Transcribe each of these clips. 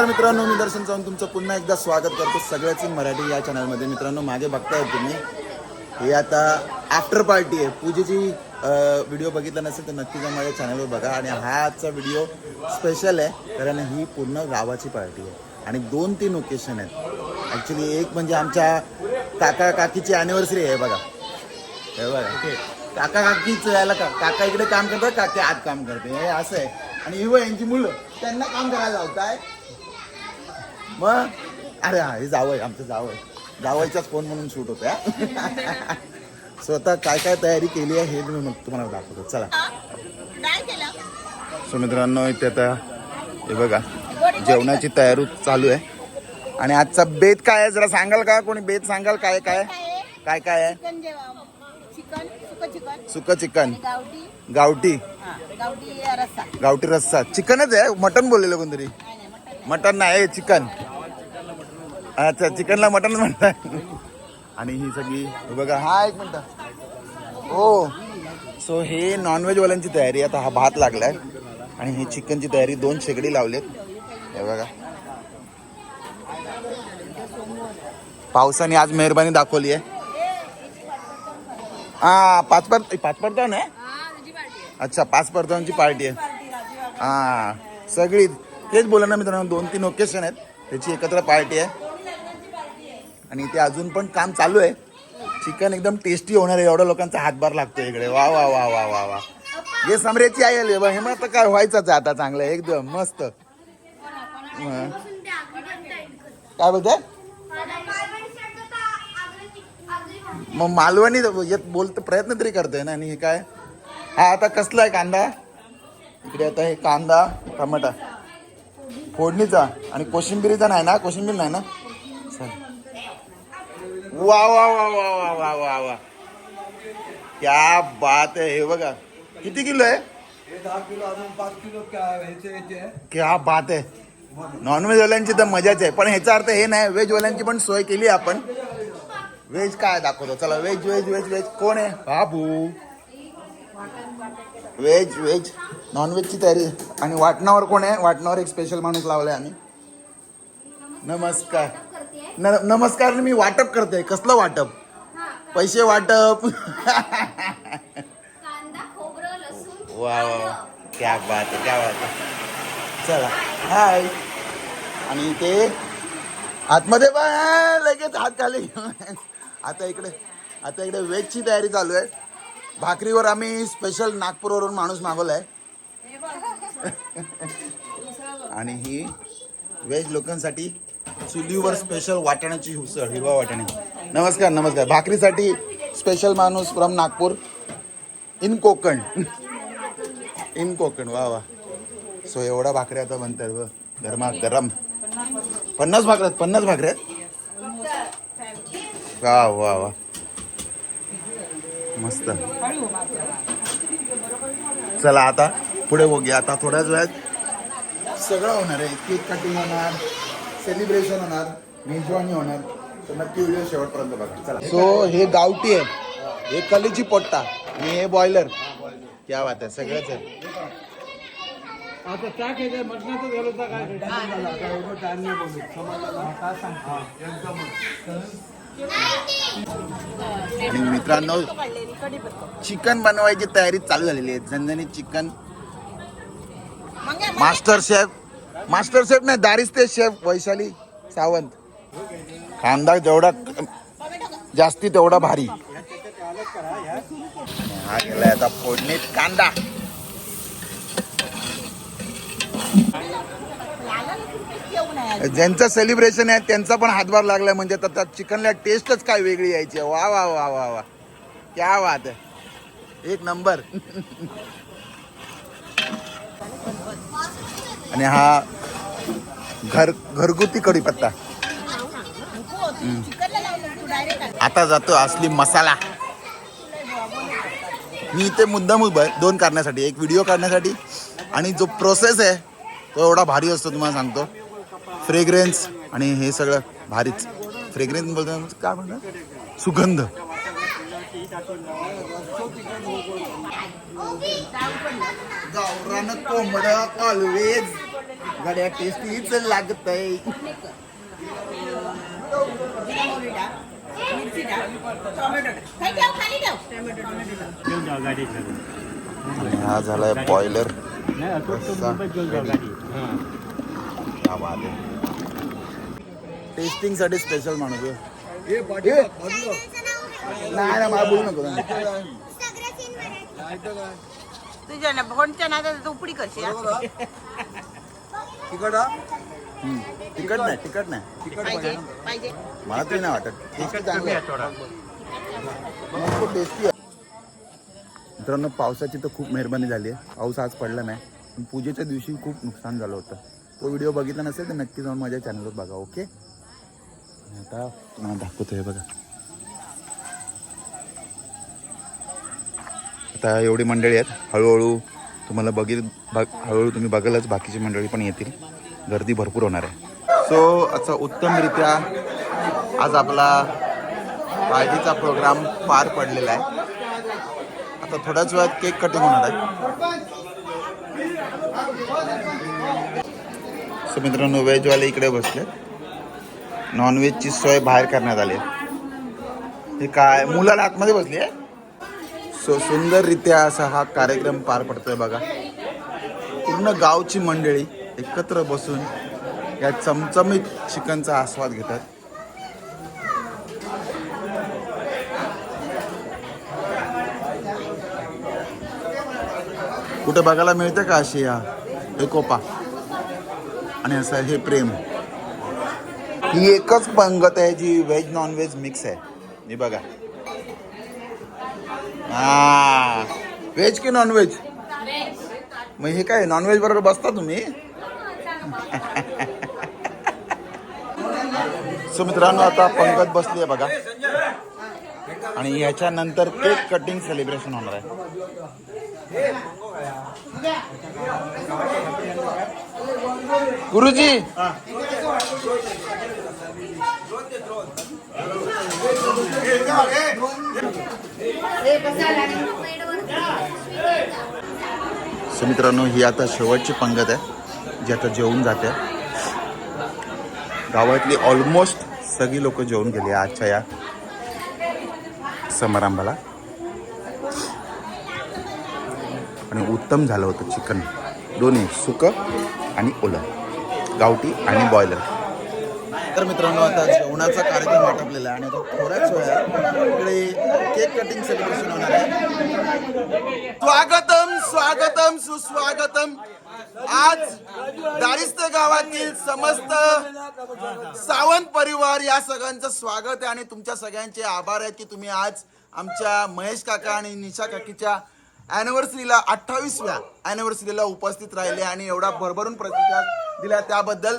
मित्रांनो, मी दर्शन चव्हाण तुमचं पुन्हा एकदा स्वागत करतो सगळ्याच मराठी या चॅनलमध्ये. मित्रांनो, मागे बघताय तुम्ही हे आता आफ्टर पार्टी आहे. पूजेची व्हिडिओ बघितला नसेल तर नक्की जा माझ्या चॅनलवर बघा. आणि हा आजचा व्हिडिओ स्पेशल आहे कारण ही पूर्ण गावाची पार्टी आहे आणि 2-3 ओकेशन आहेत. ॲक्च्युली एक म्हणजे आमच्या काका काकीची ॲनिव्हर्सरी आहे. बघा हे बघा, काका काकीच यायला काका इकडे काम करतात, काकी आत काम करते, हे असं आहे. आणि ही यांची मुलं त्यांना काम करायला लावताय. मग अरे हा, हे जावं आहे, आमचं जावं आहे. जावायचाच फोन म्हणून शूट होतोय. स्वतः काय काय तयारी केली आहे हे मी मग तुम्हाला दाखवतो. चला. सो मित्रांनो, इथे आता हे बघा जेवणाची तयारी चालू आहे. आणि आजचा बेत काय आहे जरा सांगाल का? कोणी बेत सांगाल? काय काय काय काय आहे? सुकं चिकन, गावठी गावठी रस्सा, चिकनच आहे. मटन बोललेलं कोणतरी. मटन नाही, चिकन. अच्छा, चिकनला मटन म्हणतात. आणि ही सगळी बघा. हा एक मिनिट. हो, सो हे नॉनव्हेजवाल्यांची तयारी. आता हा भात लागलाय आणि ही चिकनची तयारी. 2 शेगडी लावलेत हे बघा. पावसाने आज मेहरबानी दाखवली आहे. हा, पाच परताव आहे. अच्छा, 5 परतावांची पार्टी आहे. हा, सगळी तेच बोला ना मित्रांनो. 2-3 ओकेशन आहेत त्याची एकत्र पार्टी आहे. आणि इथे अजून पण काम चालू आहे. चिकन एकदम टेस्टी होणार आहे. एवढ्या लोकांचा हातभार लागतोय इकडे. वा वा वा वा वा वा. हे समरेची आई आली. हे मग आता काय व्हायचंच आहे आता. चांगलं एकदम मस्त. काय बोलताय? मग मालवणी बोलतो प्रयत्न तरी करतोय ना. आणि हे काय हा आता कसला आहे कांदा इकडे. आता हे कांदा टमाटा फोडणीचा आणि कोशिंबिरीचा नाही ना. कोशिंबीर नाही ना. वा वा वा वा वा वा वा वा, क्या बात आहे. हे बघा किती किलो आहे? 10 किलो अजून 5 किलो क्या बात आहे. नॉनव्हेज वाल्यांची तर मजाच आहे. पण ह्याचा अर्थ हे नाही, व्हेज वाल्यांची पण सोय केली आपण. व्हेज काय दाखवतो चला. व्हेज व्हेज व्हेज व्हेज कोण आहे? बाबू. व्हेज व्हेज नॉनव्हेजची तयारी. आणि वाटणावर कोण आहे? वाटणावर एक स्पेशल माणूस लावलाय आम्ही. नमस्कार. नमस्कार. मी वाटप करतोय. कसलं वाटप? पैसे वाटप. वा वा, क्या बात आहे, क्या बात आहे. चला हाय. आणि ते आतमध्ये पण लगेच हात खाली. आता इकडे व्हेजची तयारी चालू आहे. भाकरीवर आम्ही स्पेशल नागपूरवरून माणूस मागवलाय. आणि ही व्हेज लोकांसाठी चुलीवर स्पेशल वाटाण्याची उसळ, हिरवा वाटाणे. नमस्कार नमस्कार. भाकरीसाठी स्पेशल माणूस from Nagpur in Konkan. In Konkan. वा वा. सो एवढा भाकऱ्या आता बनतात व गरमा गरम. 50 भाकऱ्या. वा वा वा, मस्त. चला आता पुढे बघूया. आता थोड्याच वेळात सगळं होणार आहे. केक कटिंग होणार, सेलिब्रेशन होणार, मेजवानी होणार. तर नक्की व्हिडिओ शेवटपर्यंत बघा. चला. सो हे गावठी आहे, हे कलीची पोट्टा आणि हे बॉयलर. क्या बात आहे. सगळंच आहे. आता त्या काय मटणाचं झालं तर आणि मित्रांनो, चिकन बनवायची तयारी चालू झालेली आहे. झणझणीत चिकन. मास्टर शेफ नाही, दारिस्ते शेफ वैशाली सावंत. कांदा जेवढा जास्ती तेवढा भारी. हा गेलाय आता फोडणीत कांदा. ज्यांचं सेलिब्रेशन आहे त्यांचा पण हातभार लागलाय. म्हणजे तर चिकनला टेस्टच काय वेगळी यायची. वा वा वा वा वा, क्या बात आहे. एक नंबर. आणि हा घरगुती कढीपत्ता. आता जातो असली मसाला. मी इथे मुद्दाम उभा आहे 2 करण्यासाठी. एक व्हिडिओ काढण्यासाठी आणि जो प्रोसेस आहे तो एवढा भारी असतो तुम्हाला सांगतो. फ्रेग्रेन्स आणि हे सगळं भारीच. फ्रेग्रेन्स बोलतो काय म्हणतात? सुगंध. गावरान कोंबडं ऑलवेज गड्या टेस्टीच लागत आहे. हा झालाय बॉयलर. टेस्टिंग साठी स्पेशल माणूस आहे. नाही ना मला बोलू नको. तुझ्या ना कोणत्या ना उपडी कशी तिखट नाही तिखट नाही पाहिजे मला तरी नाही वाटत. टेस्टी चांगली आहे. मस्त टेस्टी आहे. मित्रांनो पावसाची तर खूप मेहरबानी झाली आहे. पाऊस आज पडला नाही पण पूजेच्या दिवशी खूप नुकसान झालं होतं. तो व्हिडिओ बघितला नसेल तर नक्की जाऊन माझ्या चॅनलवर बघा. ओके आता तुम्हाला दाखवतोय बघा. आता एवढी मंडळी आहेत. हळूहळू तुम्हाला हळूहळू तुम्ही बघालच बाकीची मंडळी पण येतील. गर्दी भरपूर होणार आहे. सो असा उत्तमरित्या आज आपला पार्टीचा प्रोग्राम पार पडलेला आहे. आता थोड्याच वेळात केक कटिंग होणार आहे. सो मित्रांनो व्हेजवाले इकडे बसले. नॉनव्हेजची सोय बाहेर करण्यात आली. हे काय मुलाला आतमध्ये बसली आहे. सो सुंदररित्या असा हा कार्यक्रम पार पडतोय बघा. पूर्ण गावची मंडळी एकत्र बसून या चमचमीत चिकनचा आस्वाद घेतात. कुठे बघायला मिळतं का अशी या एकोपा आणि असं हे प्रेम. ही एकच पंगत आहे जी व्हेज नॉन व्हेज मिक्स आहे. मी बघा हा व्हेज की नॉन व्हेज. मग हे काय नॉन व्हेज बरोबर बसता तुम्ही. सो मित्रांनो आता पंगत बसली आहे बघा आणि याच्यानंतर केक कटिंग सेलिब्रेशन होणार आहे. गुरुजी सो मित्रांनो ही आता शेवटची पंगत आहे जी आता जेवून जाते. गावातली ऑलमोस्ट सगळी लोक जेवून गेली आजच्या या समारंभाला. आणि उत्तम झालं होतं चिकन दोन्ही सुकं आणि ओलं गावठी आणि बॉयलर. तर मित्रांनो आता जेवणाचा कार्यक्रम आटपलेला आहे आणि आता थोड्याच वेळात इकडे केक कटिंग सेलिब्रेशन होणार आहे. स्वागतम स्वागतम सुस्वागतम. आज दारिस्ते गावातील समस्त सावंत परिवार या सगळ्यांचं स्वागत आहे आणि तुमच्या सगळ्यांचे आभार आहेत की तुम्ही आज आमच्या महेश काका आणि निशा काकीच्या ॲनिव्हर्सरीला 28व्या ॲनिव्हर्सरीला उपस्थित राहिले आणि एवढा भरभरून प्रतिसाद दिला त्याबद्दल.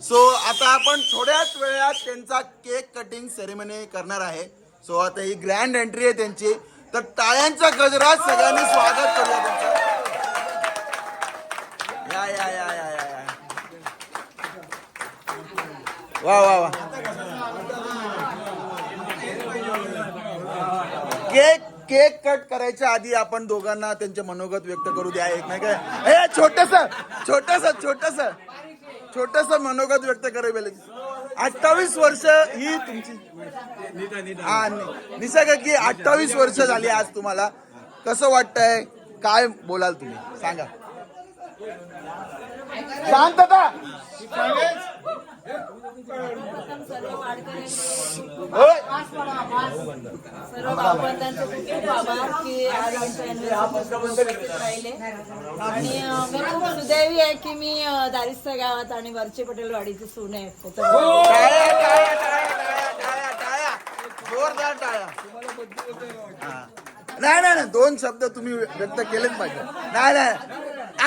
सो आता आपण थोड्याच वेळात त्यांचा केक कटिंग सेरेमनी करणार आहे. सो आता ही ग्रँड एंट्री आहे त्यांची. तर टाळ्यांच्या गजरात सगळ्यांनी स्वागत करूया त्यांचं. या या या या या या वा वा वा. केक कट करायच्या आधी आपण दोघांना त्यांचे मनोगत व्यक्त करू द्या. एक नाही काय हे छोटस मनोगत व्यक्त करू. 28 वर्ष ही तुमची निशा काकी 28 वर्ष झाली आज. तुम्हाला कसं वाटतंय काय बोलाल तुम्ही सांगा. शांतता. सर्व होय. सर्व भावंडांचे खूप खूप आभार की आज आमच्या उपस्थित राहिले आणि मी खूप सुदैवी आहे की मी दारिस्ते गावात आणि वरचे पटेल वाडीची सून आहे. जोरदार टाळ्या. नाही नाही 2 शब्द तुम्ही व्यक्त केलेच पाहिजे. नाही नाही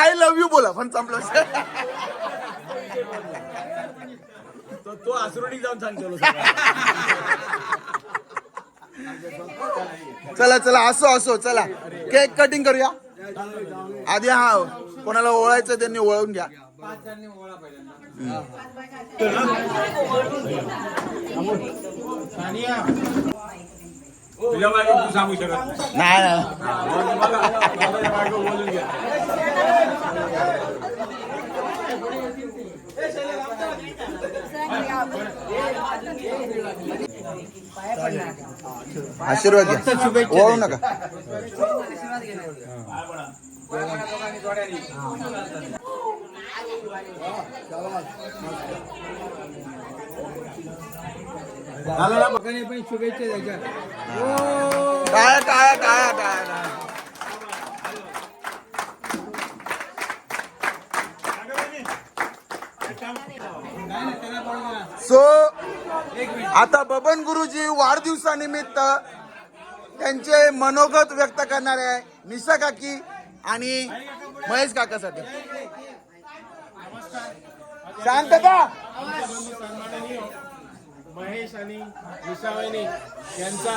आय लव्ह यू बोला पण संपलं. तो आसुरडी जाऊन सांगतो. चला चला असो चला केक कटिंग करूया आधी. हा कोणाला ओळायचं त्यांनी ओळखून घ्या. तुझ्या मागे तू सांगू शकत नाही आशीर्वाद घ्या, ओळू नका. पण शुभेच्छा द्यायच्या. काय काय काय काय सो आता बबन गुरुजी वाढदिवसानिमित्त त्यांचे मनोगत व्यक्त करणारे आहे निशा काकी आणि महेश काकासाठी. शांतता. महेश आणि निशावाहिनी यांचा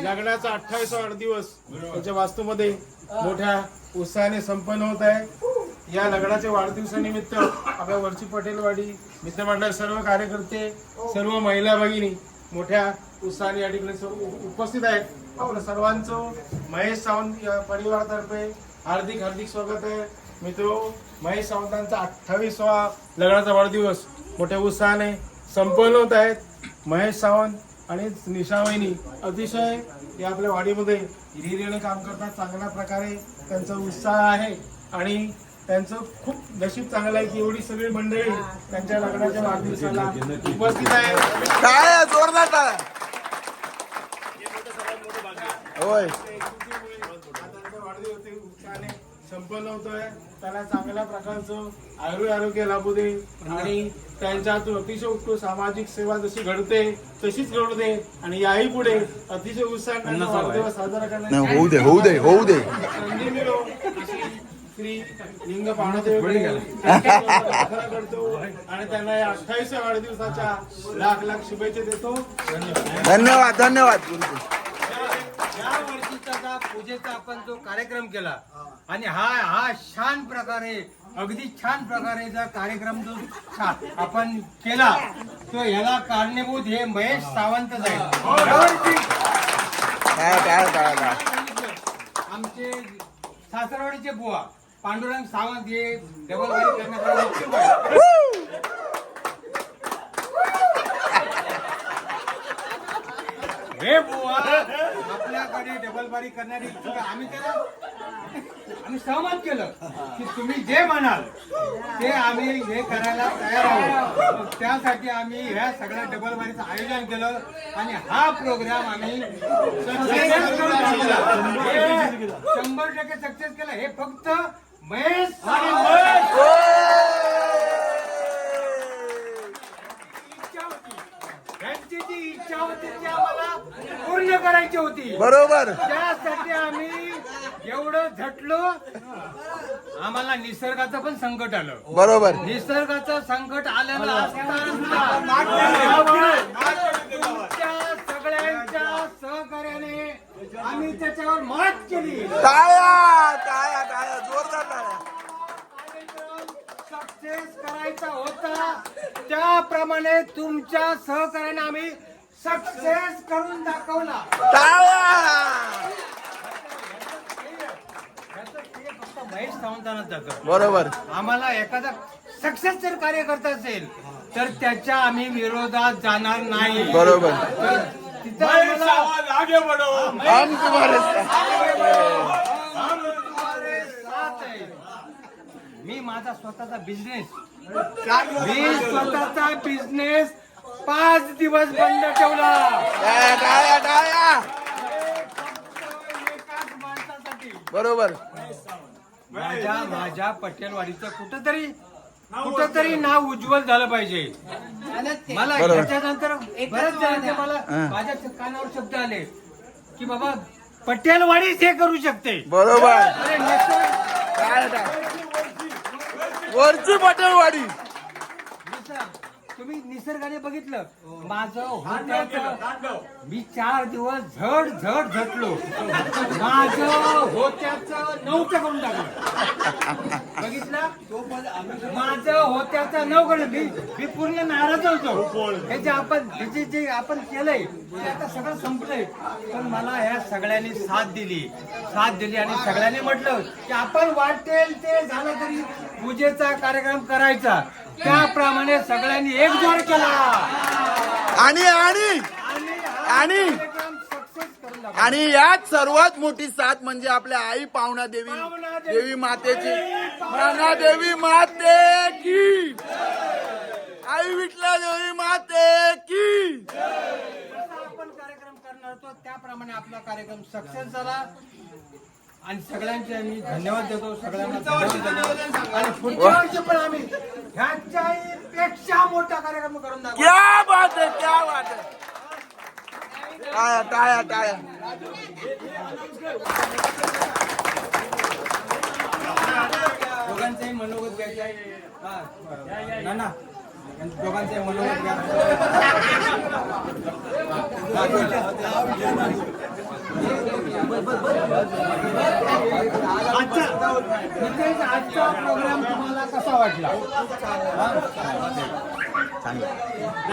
लग्नाचा 28वा वाढदिवस त्यांच्या वास्तूमध्ये मोठ्या उत्साहाने संपन्न होत आहे. या लग्नाच्या वाढदिवसानिमित्त आपल्या वरची पटेलवाडी मित्रमंडळ सर्व कार्यकर्ते सर्व महिला भगिनी मोठ्या उत्साहाने या ठिकाणी उपस्थित आहेत. आपल्या सर्वांचं महेश सावंत या परिवारातर्फे हार्दिक हार्दिक स्वागत आहे. मित्रो, महेश सावंतांचा 28वा लग्नाचा वाढदिवस मोठ्या उत्साहाने संपन्न होत आहेत. महेश सावंत आणि निशावाहिनी अतिशय या आपल्या वाडीमध्ये हिरिरीने काम करतात. चांगल्या प्रकारे त्यांचा उत्साह आहे आणि त्यांचं खूप नशीब चांगलं आहे की एवढी सगळी मंडळी त्यांच्या लग्नाच्या वाढदिवसाला उपस्थित आहे. काय जोरदार टाळ्या. होय, वाढदिवस उत्साहाने संपन्न होतोय. त्याला चांगल्या प्रकारचं आरोग्य लाभू दे आणि त्यांच्या हातून अतिशय उत्कृष्ट सामाजिक सेवा जशी घडते तशीच घडू दे आणि याही पुढे अतिशय उत्साहाने वाढदिवस साजरा करण्याची होऊ दे होऊ दे होऊ दे. संधी मिळो अशी श्री लिंग पाहण्याकडे करतो आणि त्यांना या 28व्या वाढदिवसाच्या लाख लाख शुभेच्छा देतो. धन्यवाद धन्यवाद. या वर्षीचा पूजेचा आपण जो कार्यक्रम केला आणि हा छान प्रकारे अगदी छान प्रकारे जर कार्यक्रम जो आपण केला तो याला कारणीभूत हे महेश सावंतच आहे. काय काय काय काय. आमचे सासरवाडीचे बुवा पांडुरंग सावंत हे डबल बारी करण्यासाठी इच्छुक आहे. हे बुवा आपल्याकडे डबल बारी करणारी इच्छुक आहे. आम्ही सहमत केलं की तुम्ही जे म्हणाल ते आम्ही हे करायला तयार आहोत. त्यासाठी आम्ही ह्या सगळ्या डबल बारीचं आयोजन केलं आणि हा प्रोग्राम आम्ही 100% सक्सेस केला. हे फक्त महेश त्यांची जी इच्छा होती ती आम्हाला पूर्ण करायची होती. बरोबर. त्यासाठी आम्ही एवढं झटलो. आम्हाला निसर्गाचं पण संकट आलं. बरोबर. निसर्गाचं संकट आलेलं असताना सगळ्यांच्या सहकार्याने आम्ही त्याच्यावर मात केली. टाळ्या टाळ्या टाळ्या जोरदार टाळ्या. सक्सेस करायचा होता त्याप्रमाणे तुमच्या सहकार्याने आम्ही सक्सेस करून दाखवला. टाळ्या. फक्त महेश सावंतांना जातं. बरोबर. आम्हाला एखादा सक्सेस जर कार्य करता असेल तर त्याच्या आम्ही विरोधात जाणार नाही. बरोबर. तर तिथं आम्हाला- हम तुम्हारे मी माझा स्वतःचा बिझनेस 5 दिवस बंद ठेवला. टाळ्या टाळ्या. एकाच माणसासाठी बरोबर. माझ्या पटेलवाडीचं कुठंतरी नाव उज्ज्वल झालं पाहिजे. मला बरोबर. याच्यानंतर बऱ्याच जणांचे मला माझ्या कानावर शब्द आले की बाबा पटेलवाडीच हे करू शकते. बरोबर. अरे टाळ्या टाळ्या. वरची पटेलवाडी. तुम्ही निसर्गाने बघितलं माझं होत्याचं मी 4 दिवस झट झटलो. माझं होत्याचं 9चं करून टाकलं. बघितलं माझं होत्याचं 9 करून मी पूर्ण नाराज होतो. हे जे आपण केलंय ते आता सगळं संपलंय. पण मला ह्या सगळ्यांनी साथ दिली आणि सगळ्यांनी म्हटलं की आपण वाटेल ते झालं तरी पूजेचा कार्यक्रम करायचा त्याप्रमाणे सगळ्यांनी एकजोड केला आणि आणि आणि सक्सेस करून दाखवला. आणि यात सर्वात मोठी साथ म्हणजे आपल्या आई पावना देवी देवी मातेची पावना देवी माते की आई विठला देवी माते की जसा आपण कार्यक्रम करणार होतो त्याप्रमाणे आपला कार्यक्रम सक्सेस झाला आणि सगळ्यांचे मी धन्यवाद देतो सगळ्यांना धन्यवाद देतो आणि पुढच्या वर्षी पण आम्ही ह्याच्याही पेक्षा मोठा कार्यक्रम करून दाखवू. क्या बात है क्या बात है टाळ्या टाळ्या टाळ्या दोघांचंही मनोगत घ्यायचं आहे ना ना दोघांचंही मनोगत घ्या आजचा प्रोग्राम तुम्हाला कसा वाटला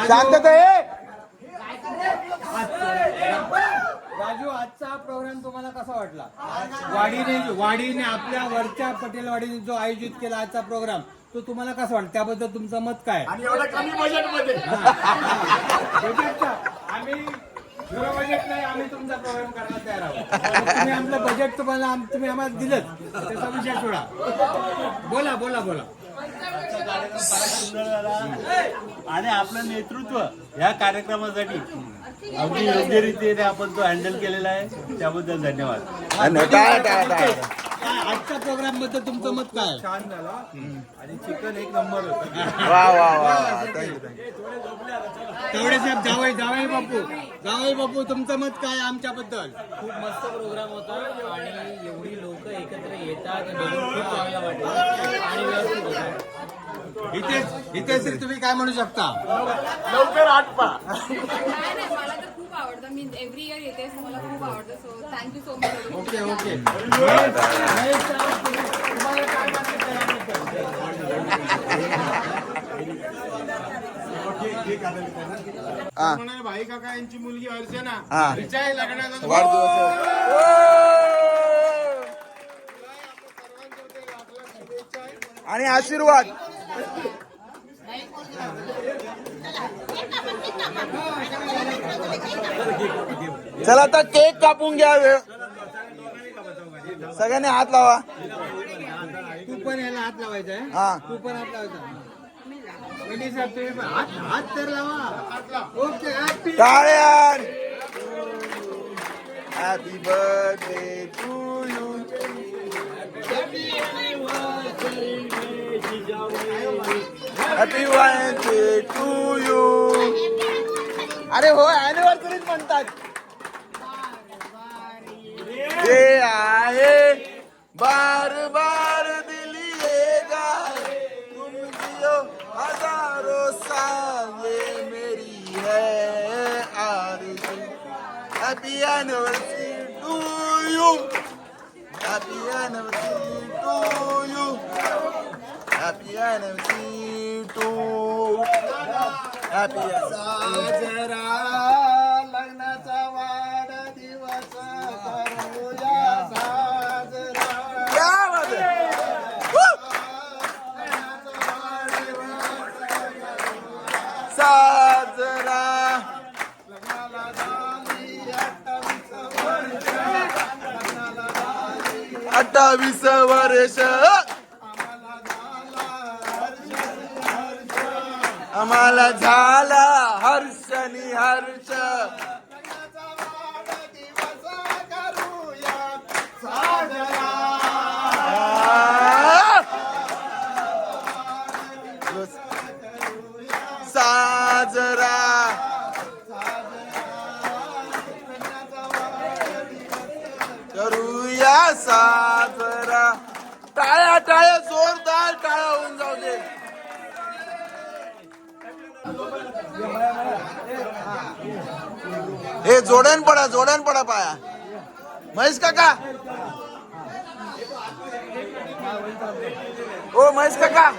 शांतता आहे राजू आजचा प्रोग्राम तुम्हाला कसा वाटला वाडीने आपल्या वरच्या पटेलवाडीने जो आयोजित केला आजचा प्रोग्राम तो तुम्हाला कसा वाटला त्याबद्दल तुमचं मत काय आणि एवढं कमी बजेटमध्ये बजेटचा आम्ही झिरो बजेट नाही आम्ही तुमचा प्रोग्राम करायला तयार आहोत तुम्ही आपलं बजेट तुम्हाला तुम्ही आम्हाला दिलं त्याचा विषय सोडा बोला बोला बोला आणि आपलं नेतृत्व ह्या कार्यक्रमासाठी अगदी योग्य रीतीने आपण तो हँडल केलेला आहे त्याबद्दल धन्यवाद. टाळ्या टाळ्या टाळ्या आजच्या प्रोग्राम बद्दल तुमचं मत काय छान झाला आणि चिकन एक नंबर होतं. वा वा वा थँक्यू थँक्यू तेवढे साहेब जावई बापू तुमचं मत काय आमच्याबद्दल खूप मस्त प्रोग्राम होता आणि एवढी लोक एकत्र येतात हे बघून खूप चांगलं वाटलं आणि व्यवस्थित होतं. इथे तुम्ही काय म्हणू शकता लवकर आटपा. नाही नाही मला तर खूप आवडतं मी एव्हरी इयर येते मला खूप आवडतं so thank you so much okay okay तुम्हाला काय वाटतं हा म्हणाले भाई काका यांची मुलगी अर्चना हा. तिच्याही लग्नाचा वाढदिवस आणि आशीर्वाद चला आता केक कापून घ्या वेळ सगळ्यांनी हात लावा तू पण याला हात लावायचा आहे हा तू पण हात लावायचा वहिनी साहेब तुम्ही पण हात तर लावा ओके हॅपी टाळ्या happy birthday to you happy birthday to you अरे हो अॅनिव्हर्सरीच म्हणतात ये आए बार बार दिलिएगा तुम जियो हजारों साल ये मेरी है आरज़ू happy anniversary to you happy anniversary to you happy anniversary to happy साजरा लग्नाचा वाढदिवस करूया साजरा क्या बात है साजरा 28 वर्ष आम्हाला झाला हर्ष नि हर्ष साजरा करूया साजरा टाळ्या टाळ्या जोरदार टाळ्या होऊन जाऊ दे हे जोड्यान पडा पाया महेश काका ओ महेश काका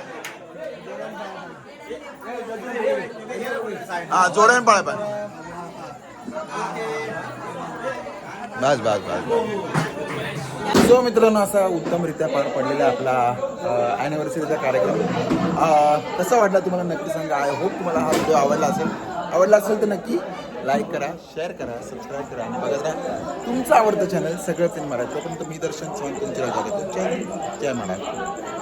हा जोड्यान पडा पाया बस सो मित्रांनो असा उत्तमरित्या पार पडलेला आपला ॲनिव्हर्सरीचा कार्यक्रम कसा वाटला तुम्हाला नक्की सांगा. आय होप तुम्हाला हा व्हिडिओ आवडला असेल तर नक्की लाईक करा, शेअर करा, सबस्क्राईब करा आणि बघत राहा तुमचं आवडतं चॅनल सगळं फिल्म मराठी. तोपर्यंत मी दर्शन चव्हाण तुमची रजा घेतो. जय हिंद, जय महाराष्ट्र.